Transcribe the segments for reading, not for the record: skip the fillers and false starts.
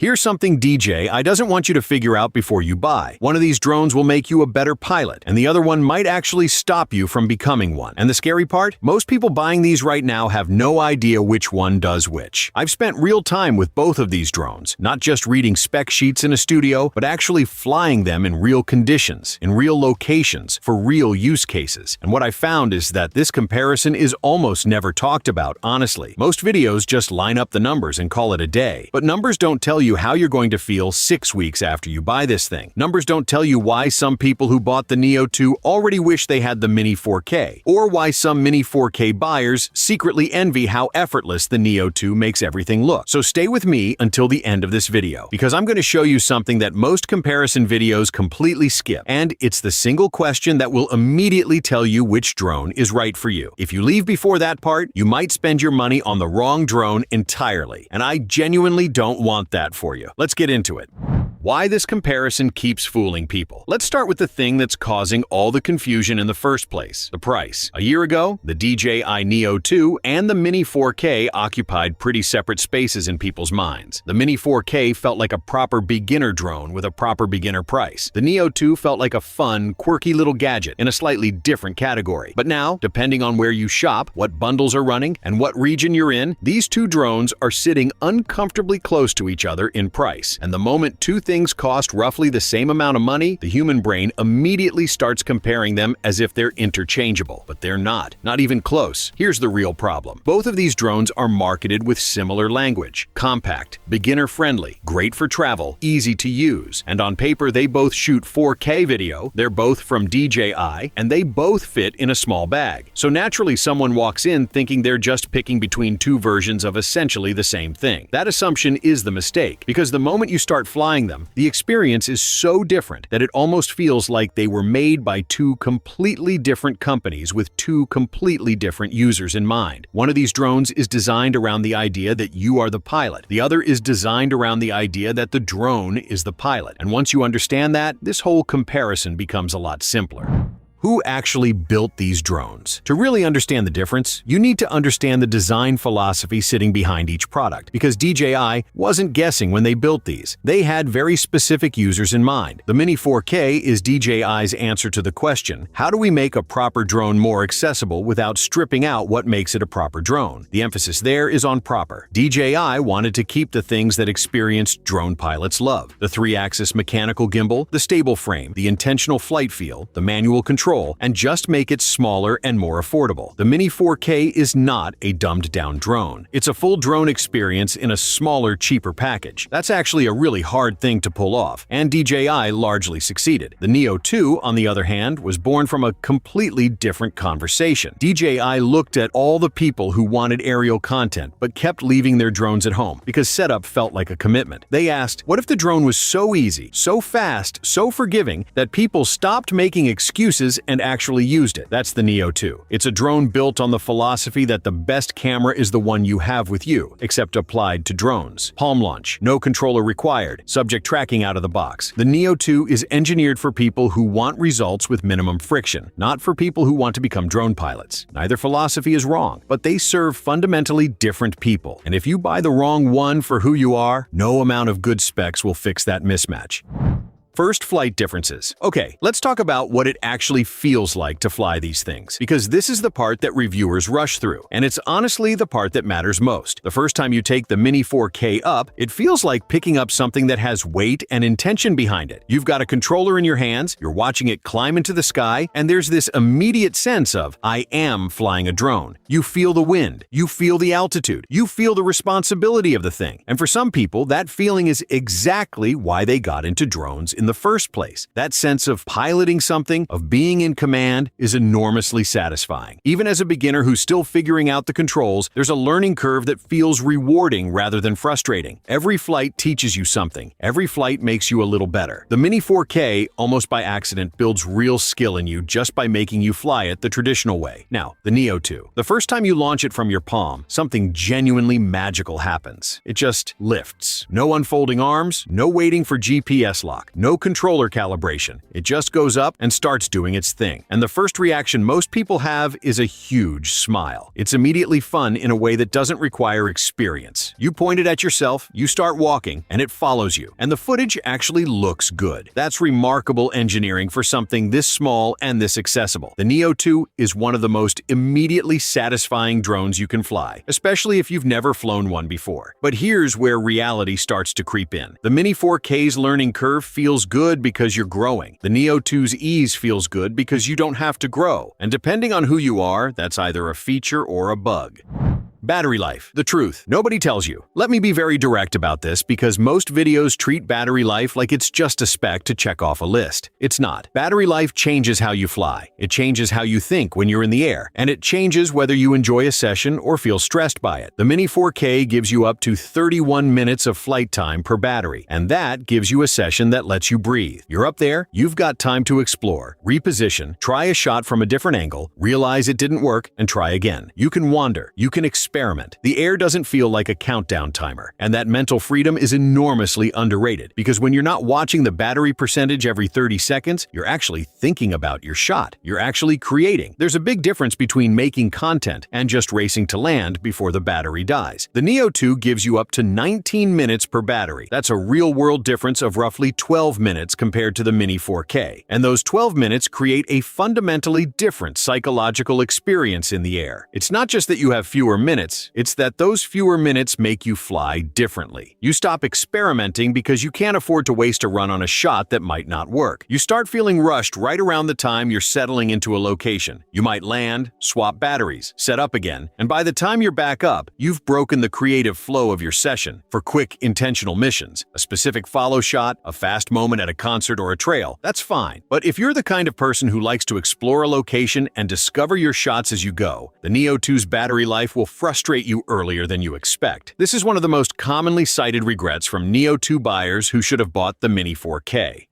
Here's something DJI doesn't want you to figure out before you buy. One of these drones will make you a better pilot, and the other one might actually stop you from becoming one. And the scary part? Most people buying these right now have no idea which one does which. I've spent real time with both of these drones, not just reading spec sheets in a studio, but actually flying them in real conditions, in real locations, for real use cases. And what I found is that this comparison is almost never talked about, honestly. Most videos just line up the numbers and call it a day. But numbers don't tell you how you're going to feel 6 weeks after you buy this thing. Numbers don't tell you why some people who bought the Neo 2 already wish they had the Mini 4K, or why some Mini 4K buyers secretly envy how effortless the Neo 2 makes everything look. So stay with me until the end of this video, because I'm going to show you something that most comparison videos completely skip, and it's the single question that will immediately tell you which drone is right for you. If you leave before that part, you might spend your money on the wrong drone entirely, and I genuinely don't want that for you. Let's get into it. Why this comparison keeps fooling people. Let's start with the thing that's causing all the confusion in the first place, the price. A year ago, the DJI Neo 2 and the Mini 4K occupied pretty separate spaces in people's minds. The Mini 4K felt like a proper beginner drone with a proper beginner price. The Neo 2 felt like a fun, quirky little gadget in a slightly different category. But now, depending on where you shop, what bundles are running, and what region you're in, these two drones are sitting uncomfortably close to each other in price. And the moment two things cost roughly the same amount of money, the human brain immediately starts comparing them as if they're interchangeable. But they're not even close. Here's the real problem. Both of these drones are marketed with similar language: compact, beginner-friendly, great for travel, easy to use. And on paper, they both shoot 4K video, they're both from DJI, and they both fit in a small bag. So naturally, someone walks in thinking they're just picking between two versions of essentially the same thing. That assumption is the mistake, because the moment you start flying them, the experience is so different that it almost feels like they were made by two completely different companies with two completely different users in mind. One of these drones is designed around the idea that you are the pilot. The other is designed around the idea that the drone is the pilot. And once you understand that, this whole comparison becomes a lot simpler. Who actually built these drones? To really understand the difference, you need to understand the design philosophy sitting behind each product, because DJI wasn't guessing when they built these. They had very specific users in mind. The Mini 4K is DJI's answer to the question, how do we make a proper drone more accessible without stripping out what makes it a proper drone? The emphasis there is on proper. DJI wanted to keep the things that experienced drone pilots love: the 3-axis mechanical gimbal, the stable frame, the intentional flight feel, the manual control, and just make it smaller and more affordable. The Mini 4K is not a dumbed-down drone. It's a full drone experience in a smaller, cheaper package. That's actually a really hard thing to pull off, and DJI largely succeeded. The Neo 2, on the other hand, was born from a completely different conversation. DJI looked at all the people who wanted aerial content but kept leaving their drones at home because setup felt like a commitment. They asked, what if the drone was so easy, so fast, so forgiving that people stopped making excuses and actually used it? That's the Neo 2. It's a drone built on the philosophy that the best camera is the one you have with you, except applied to drones. Palm launch, no controller required, subject tracking out of the box. The Neo 2 is engineered for people who want results with minimum friction, not for people who want to become drone pilots. Neither philosophy is wrong, but they serve fundamentally different people. And if you buy the wrong one for who you are, no amount of good specs will fix that mismatch. First, flight differences. Okay, let's talk about what it actually feels like to fly these things, because this is the part that reviewers rush through, and it's honestly the part that matters most. The first time you take the Mini 4K up, it feels like picking up something that has weight and intention behind it. You've got a controller in your hands, you're watching it climb into the sky, and there's this immediate sense of, I am flying a drone. You feel the wind, you feel the altitude, you feel the responsibility of the thing. And for some people, that feeling is exactly why they got into drones in the first place. That sense of piloting something, of being in command, is enormously satisfying. Even as a beginner who's still figuring out the controls, there's a learning curve that feels rewarding rather than frustrating. Every flight teaches you something. Every flight makes you a little better. The Mini 4K, almost by accident, builds real skill in you just by making you fly it the traditional way. Now, the Neo 2. The first time you launch it from your palm, something genuinely magical happens. It just lifts. No unfolding arms, no waiting for GPS lock, no no controller calibration. It just goes up and starts doing its thing. And the first reaction most people have is a huge smile. It's immediately fun in a way that doesn't require experience. You point it at yourself, you start walking, and it follows you. And the footage actually looks good. That's remarkable engineering for something this small and this accessible. The Neo 2 is one of the most immediately satisfying drones you can fly, especially if you've never flown one before. But here's where reality starts to creep in. The Mini 4K's learning curve feels good because you're growing. The Neo 2's ease feels good because you don't have to grow. And depending on who you are, that's either a feature or a bug. Battery life. The truth. Nobody tells you. Let me be very direct about this because most videos treat battery life like it's just a spec to check off a list. It's not. Battery life changes how you fly. It changes how you think when you're in the air. And it changes whether you enjoy a session or feel stressed by it. The Mini 4K gives you up to 31 minutes of flight time per battery. And that gives you a session that lets you breathe. You're up there, you've got time to explore, reposition, try a shot from a different angle, realize it didn't work, and try again. You can wander. You can experiment. The air doesn't feel like a countdown timer, and that mental freedom is enormously underrated because when you're not watching the battery percentage every 30 seconds, you're actually thinking about your shot. You're actually creating. There's a big difference between making content and just racing to land before the battery dies. The Neo 2 gives you up to 19 minutes per battery. That's a real-world difference of roughly 12 minutes compared to the Mini 4K. And those 12 minutes create a fundamentally different psychological experience in the air. It's not just that you have fewer minutes, it's that those fewer minutes make you fly differently. You stop experimenting because you can't afford to waste a run on a shot that might not work. You start feeling rushed right around the time you're settling into a location. You might land, swap batteries, set up again, and by the time you're back up, you've broken the creative flow of your session. For quick, intentional missions, a specific follow shot, a fast moment at a concert or a trail, that's fine. But if you're the kind of person who likes to explore a location and discover your shots as you go, the Neo 2's battery life will frustrate you earlier than you expect. This is one of the most commonly cited regrets from Neo 2 buyers who should have bought the Mini 4K.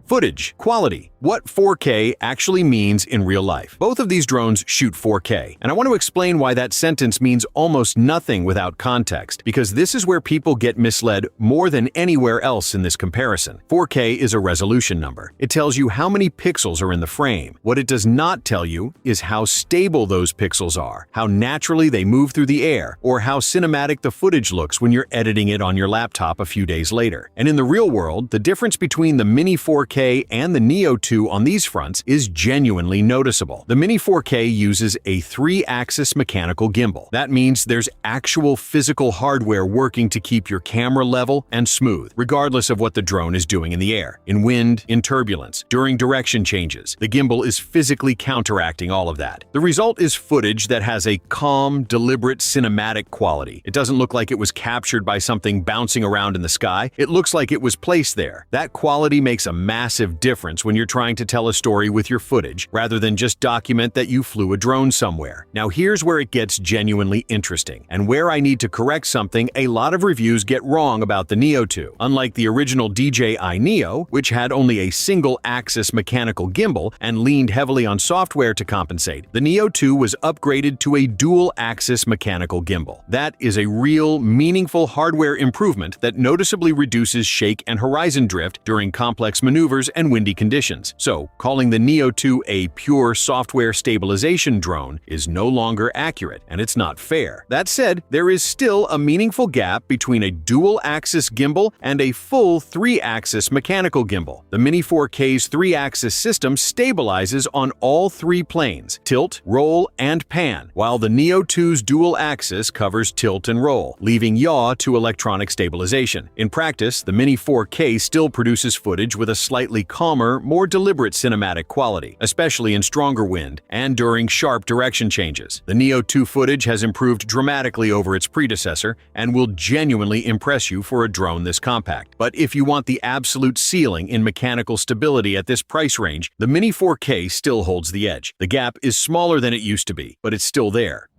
Footage. Quality. What 4K actually means in real life. Both of these drones shoot 4K, and I want to explain why that sentence means almost nothing without context, because this is where people get misled more than anywhere else in this comparison. 4K is a resolution number. It tells you how many pixels are in the frame. What it does not tell you is how stable those pixels are, how naturally they move through the air, or how cinematic the footage looks when you're editing it on your laptop a few days later. And in the real world, the difference between the Mini 4K and the Neo 2 on these fronts is genuinely noticeable. The Mini 4K uses a 3-axis mechanical gimbal. That means there's actual physical hardware working to keep your camera level and smooth, regardless of what the drone is doing in the air. In wind, in turbulence, during direction changes, the gimbal is physically counteracting all of that. The result is footage that has a calm, deliberate, cinematic quality. It doesn't look like it was captured by something bouncing around in the sky. It looks like it was placed there. That quality makes a massive difference when you're trying to tell a story with your footage, rather than just document that you flew a drone somewhere. Now here's where it gets genuinely interesting, and where I need to correct something a lot of reviews get wrong about the Neo 2. Unlike the original DJI Neo, which had only a single-axis mechanical gimbal and leaned heavily on software to compensate, the Neo 2 was upgraded to a dual-axis mechanical gimbal. That is a real, meaningful hardware improvement that noticeably reduces shake and horizon drift during complex maneuvers and windy conditions. So, calling the Neo 2 a pure software stabilization drone is no longer accurate, and it's not fair. That said, there is still a meaningful gap between a dual-axis gimbal and a full 3-axis mechanical gimbal. The Mini 4K's 3-axis system stabilizes on all 3 planes: tilt, roll, and pan, while the Neo 2's dual-axis covers tilt and roll, leaving yaw to electronic stabilization. In practice, the Mini 4K still produces footage with a slightly calmer, more deliberate cinematic quality, especially in stronger wind and during sharp direction changes. The Neo 2 footage has improved dramatically over its predecessor and will genuinely impress you for a drone this compact. But if you want the absolute ceiling in mechanical stability at this price range, the Mini 4K still holds the edge. The gap is smaller than it used to be, but it's still there.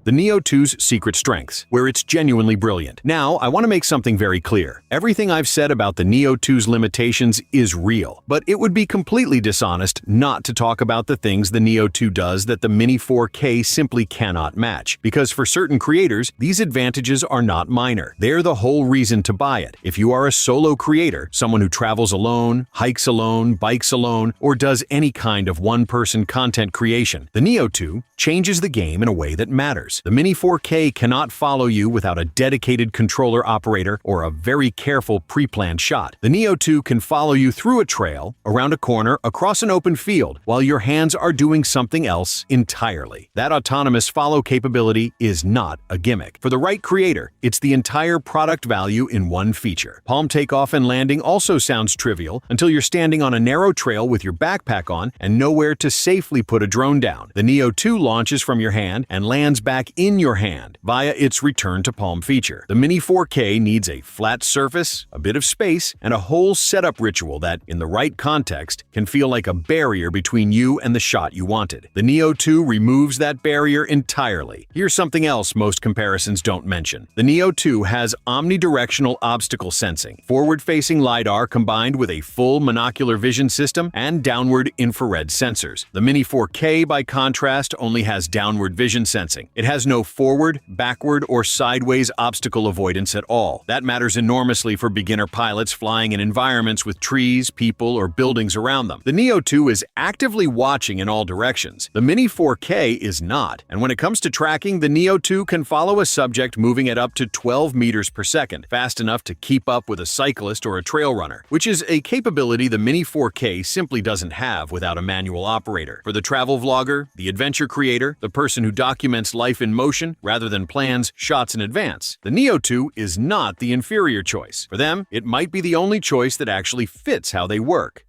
The Neo 2's secret strengths, where it's genuinely brilliant. Now, I want to make something very clear. Everything I've said about the Neo 2's limitations is real, but it would be completely dishonest not to talk about the things the Neo 2 does that the Mini 4K simply cannot match. Because for certain creators, these advantages are not minor. They're the whole reason to buy it. If you are a solo creator, someone who travels alone, hikes alone, bikes alone, or does any kind of one-person content creation, the Neo 2 changes the game in a way that matters. The Mini 4K cannot follow you without a dedicated controller operator or a very careful pre-planned shot. The Neo 2 can follow you through a trail, around a corner, across an open field, while your hands are doing something else entirely. That autonomous follow capability is not a gimmick. For the right creator, it's the entire product value in one feature. Palm takeoff and landing also sounds trivial until you're standing on a narrow trail with your backpack on and nowhere to safely put a drone down. The Neo 2 launches from your hand and lands back in your hand via its return to palm feature. The Mini 4K needs a flat surface, a bit of space, and a whole setup ritual that, in the right context, can feel like a barrier between you and the shot you wanted. The Neo 2 removes that barrier entirely. Here's something else most comparisons don't mention. The Neo 2 has omnidirectional obstacle sensing, forward-facing LiDAR combined with a full monocular vision system and downward infrared sensors. The Mini 4K, by contrast, only has downward vision sensing. It has no forward, backward, or sideways obstacle avoidance at all. That matters enormously for beginner pilots flying in environments with trees, people, or buildings around them. The Neo 2 is actively watching in all directions. The Mini 4K is not. And when it comes to tracking, the Neo 2 can follow a subject moving at up to 12 meters per second, fast enough to keep up with a cyclist or a trail runner, which is a capability the Mini 4K simply doesn't have without a manual operator. For the travel vlogger, the adventure creator, the person who documents life in motion rather than plans shots in advance, the Neo 2 is not the inferior choice. For them, it might be the only choice that actually fits how they work.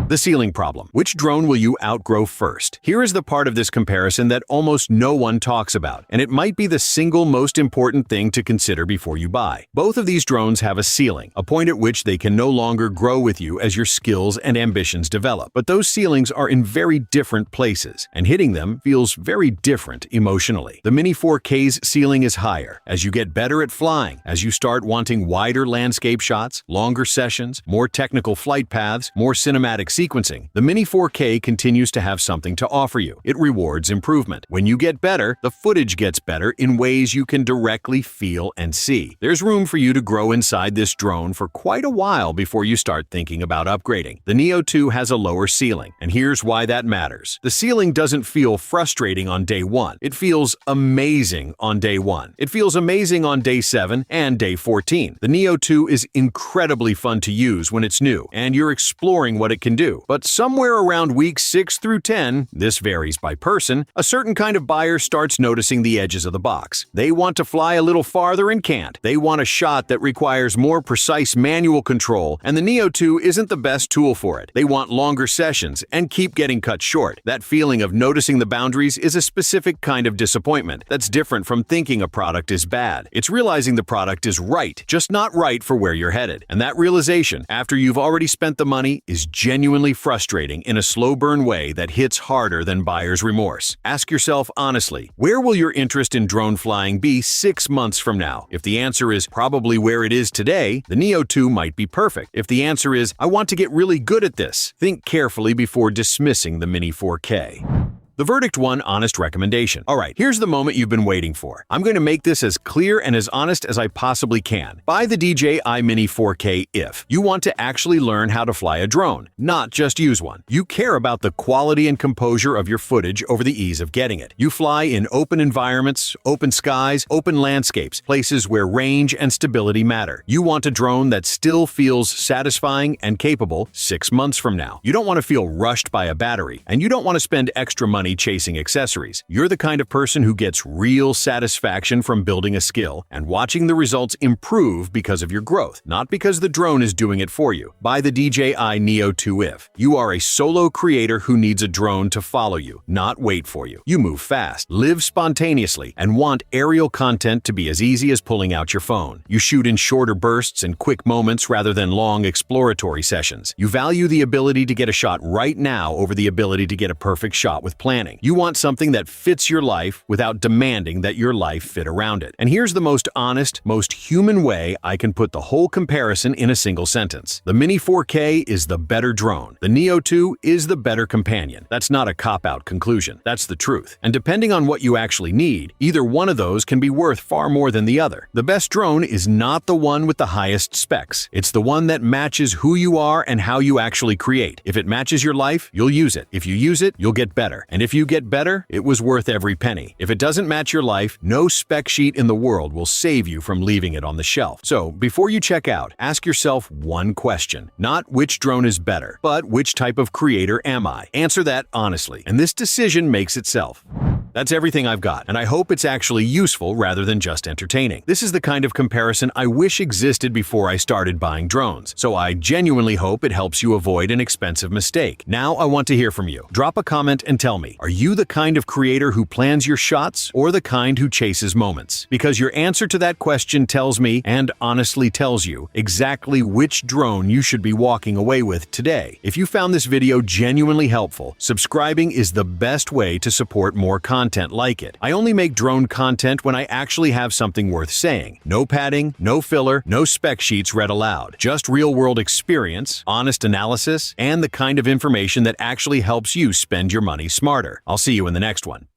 The ceiling problem. Which drone will you outgrow first? Here is the part of this comparison that almost no one talks about, and it might be the single most important thing to consider before you buy. Both of these drones have a ceiling, a point at which they can no longer grow with you as your skills and ambitions develop. But those ceilings are in very different places, and hitting them feels very different emotionally. The Mini 4K's ceiling is higher. As you get better at flying, as you start wanting wider landscape shots, longer sessions, more technical flight paths, more cinematic sequencing, the Mini 4K continues to have something to offer you. It rewards improvement. When you get better, the footage gets better in ways you can directly feel and see. There's room for you to grow inside this drone for quite a while before you start thinking about upgrading. The Neo 2 has a lower ceiling, and here's why that matters. The ceiling doesn't feel frustrating on day 1. It feels amazing on day 1. It feels amazing on day 7 and day 14. The Neo 2 is incredibly fun to use when it's new, and you're exploring what it can do. But somewhere around weeks 6 through 10, this varies by person, a certain kind of buyer starts noticing the edges of the box. They want to fly a little farther and can't. They want a shot that requires more precise manual control, and the Neo 2 isn't the best tool for it. They want longer sessions and keep getting cut short. That feeling of noticing the boundaries is a specific kind of disappointment that's different from thinking a product is bad. It's realizing the product is right, just not right for where you're headed. And that realization, after you've already spent the money, is genuinely frustrating in a slow burn way that hits harder than buyer's remorse. Ask yourself honestly, where will your interest in drone flying be 6 months from now? If the answer is probably where it is today, the Neo 2 might be perfect. If the answer is, I want to get really good at this, think carefully before dismissing the Mini 4K. The verdict: one honest recommendation. Alright, here's the moment you've been waiting for. I'm going to make this as clear and as honest as I possibly can. Buy the DJI Mini 4K if you want to actually learn how to fly a drone, not just use one. You care about the quality and composure of your footage over the ease of getting it. You fly in open environments, open skies, open landscapes, places where range and stability matter. You want a drone that still feels satisfying and capable 6 months from now. You don't want to feel rushed by a battery, and you don't want to spend extra money chasing accessories. You're the kind of person who gets real satisfaction from building a skill and watching the results improve because of your growth, not because the drone is doing it for you. Buy the DJI Neo 2 if you are a solo creator who needs a drone to follow you, not wait for you. You move fast, live spontaneously, and want aerial content to be as easy as pulling out your phone. You shoot in shorter bursts and quick moments rather than long exploratory sessions. You value the ability to get a shot right now over the ability to get a perfect shot with planning. planning. You want something that fits your life without demanding that your life fit around it. And here's the most honest, most human way I can put the whole comparison in a single sentence. The Mini 4K is the better drone. The Neo 2 is the better companion. That's not a cop-out conclusion. That's the truth. And depending on what you actually need, either one of those can be worth far more than the other. The best drone is not the one with the highest specs. It's the one that matches who you are and how you actually create. If it matches your life, you'll use it. If you use it, you'll get better. And if you get better, it was worth every penny. If it doesn't match your life, no spec sheet in the world will save you from leaving it on the shelf. So, before you check out, ask yourself one question. Not which drone is better, but which type of creator am I? Answer that honestly, and this decision makes itself. That's everything I've got, and I hope it's actually useful rather than just entertaining. This is the kind of comparison I wish existed before I started buying drones, so I genuinely hope it helps you avoid an expensive mistake. Now I want to hear from you. Drop a comment and tell me, are you the kind of creator who plans your shots or the kind who chases moments? Because your answer to that question tells me, and honestly tells you, exactly which drone you should be walking away with today. If you found this video genuinely helpful, subscribing is the best way to support more content like it. I only make drone content when I actually have something worth saying. No padding, no filler, no spec sheets read aloud. Just real-world experience, honest analysis, and the kind of information that actually helps you spend your money smarter. I'll see you in the next one.